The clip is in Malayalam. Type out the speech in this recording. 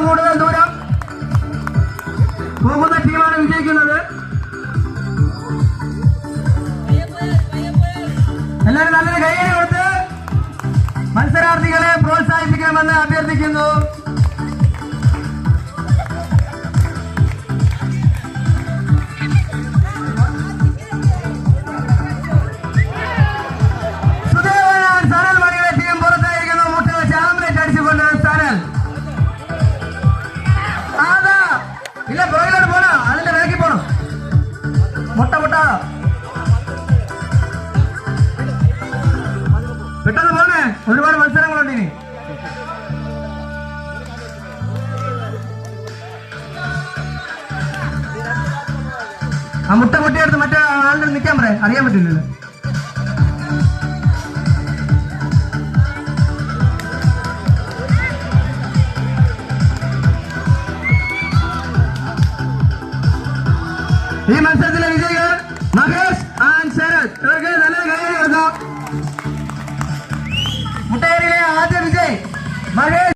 കൂടുതൽ ദൂരം പോകുന്ന ടീമാണ് വിജയിക്കുന്നത്. എല്ലാവരും നല്ലൊരു കൈയ്യടി കൊടുത്ത് മത്സരാർത്ഥികളെ പ്രോത്സാഹിപ്പിക്കണമെന്ന് അഭ്യർത്ഥിക്കുന്നു. സനൽ മണിയുടെ ടീം പുറത്തായിരിക്കുന്നു. മുട്ട വെച്ച് ആംബ്ലേറ്റ് അടിച്ചുകൊണ്ട് സനൽ. അതാ ഇല്ല, പുറകിലോട്ട് പോണം, അതിന്റെ വേഗി പോണം. മുട്ട പെട്ടെന്ന് പോണേ, ഒരുപാട് മത്സരങ്ങളുണ്ട് ഇനി. ആ മുട്ട പൊട്ടിയെടുത്ത് മറ്റേ ആളുടെ നിൽക്കാൻ പറയാം, അറിയാൻ പറ്റില്ലല്ലോ. ഈ മത്സരത്തിലെ വിജയികൾ മഹേഷ് ആൻഡ് ശരത്. ഇവർക്ക് നല്ലൊരു കൈയ്യടി കൊടുക്കാം. മുട്ടേരിയിലെ ആദ്യ വിജയ് മഹേഷ്.